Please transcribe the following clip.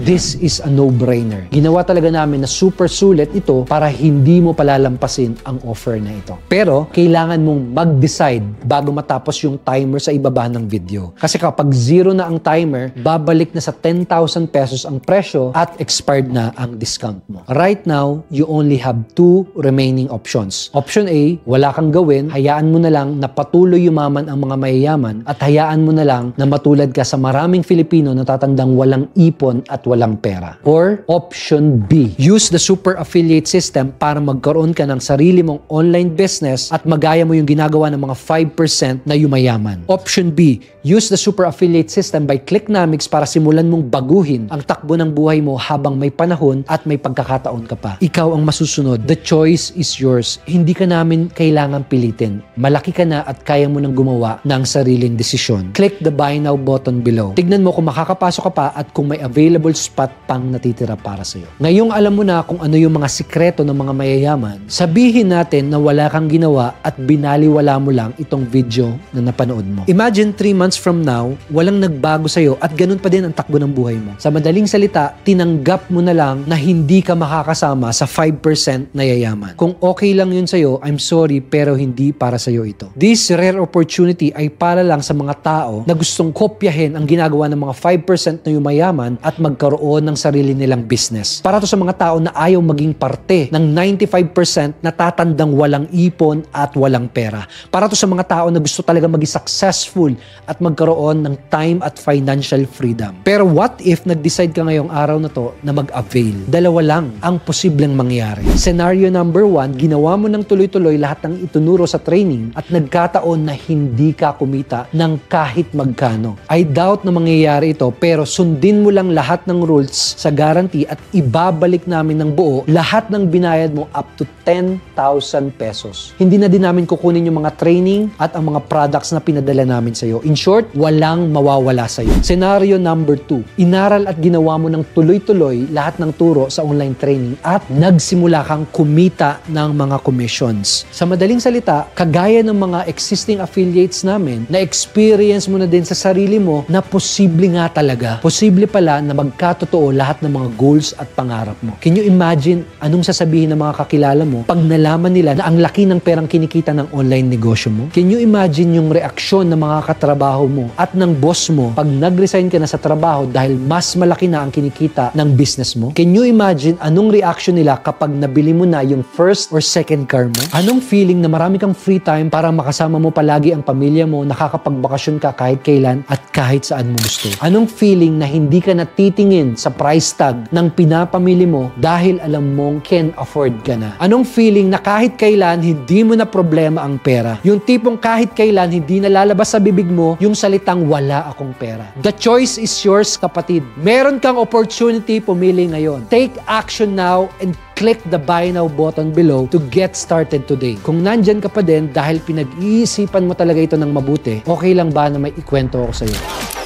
This is a no-brainer. Ginawa talaga namin na super sulit ito para hindi mo palalampasin ang offer na ito. Pero, kailangan mong mag-decide bago matapos yung timer sa ibaba ng video. Kasi kapag zero na ang timer, babalik na sa 10,000 pesos ang presyo at expired na ang discount mo. Right now, you only have two remaining options. Option A, wala kang gawin, hayaan mo na lang na patuloy yumaman ang mga mayayaman at hayaan mo na lang na matulad ka sa maraming Filipino na tatandang walang ipon at walang pera. Or option B, use the super affiliate system para magkaroon ka ng sarili mong online business at magaya mo yung ginagawa ng mga 5% na yumayaman. Option B, use the super affiliate system by Clicknomics para simulan mong baguhin ang takbo ng buhay mo habang may panahon at may pagkakataon ka pa. Ikaw ang masusunod. The choice is yours. Hindi ka namin kailangan pilitin. Malaki ka na at kaya mo nang gumawa ng sariling desisyon. Click the buy now button below. Tignan mo kung makakapasok ka pa at kung may available spot pang natitira para sa'yo. Ngayong alam mo na kung ano yung mga sikreto ng mga mayayaman, sabihin natin na wala kang ginawa at binaliwala mo lang itong video na napanood mo. Imagine 3 months from now, walang nagbago sa'yo at ganun pa din ang takbo ng buhay mo. Sa madaling salita, tinanggap mo na lang na hindi ka makakasama sa 5% na yayaman. Kung okay lang yun sa'yo, I'm sorry pero hindi para sa'yo ito. This rare opportunity ay para lang sa mga tao na gustong kopyahin ang ginagawa ng mga 5% na yumayaman at magkaroon ng sarili nilang business. Para to sa mga tao na ayaw maging parte ng 95% na tatandang walang ipon at walang pera. Para to sa mga tao na gusto talaga maging successful at magkaroon ng time at financial freedom. Pero what if nag-decide ka ngayong araw na to na mag-avail? Dalawa lang ang posibleng mangyari. Scenario number 1, ginawa mo ng tuloy-tuloy lahat ng itunuro sa training at nagkataon na hindi ka kumita ng kahit magkano. I doubt na mangyayari ito pero sundin mo lang lahat ng rules sa guarantee at ibabalik namin ng buo lahat ng binayad mo up to 10,000 pesos. Hindi na din namin kukunin yung mga training at ang mga products na pinadala namin sa iyo. In short, walang mawawala sa iyo. Scenario number 2, inaral at ginawa mo ng tuloy-tuloy lahat ng turo sa online training at nagsimula kang kumita ng mga commissions. Sa madaling salita, kagaya ng mga existing affiliates namin, na-experience mo na din sa sarili mo na posible nga talaga. Posible pala na magkatotoo lahat ng mga goals at pangarap mo. Can you imagine anong sasabihin ng mga kakilala mo pag nalaman nila na ang laki ng perang kinikita ng online negosyo mo? Can you imagine yung reaksyon ng mga katrabaho mo at ng boss mo pag nag-resign ka na sa trabaho dahil mas malaki na ang kinikita ng business mo? Can you imagine anong reaction nila kapag nabili mo na yung first or second car mo? Anong feeling na marami kang free time para makasama mo palagi ang pamilya mo, nakakapagbakasyon ka kahit kailan at kahit saan mo gusto? Anong feeling na hindi ka natitingin sa price tag ng pinapamili mo dahil alam mong can afford ka na? Anong feeling na kahit kailan hindi mo na problema ang pera? Yung tipong kahit kailan hindi nalalabas sa bibig mo yung salitang wala akong pera. The choice is yours, kapatid. Meron kang opportunity, pumili ngayon. Take action now and click the buy now button below to get started today. Kung nandyan ka pa din dahil pinag-iisipan mo talaga ito ng mabuti, okay lang ba na may ikwento ako sa'yo?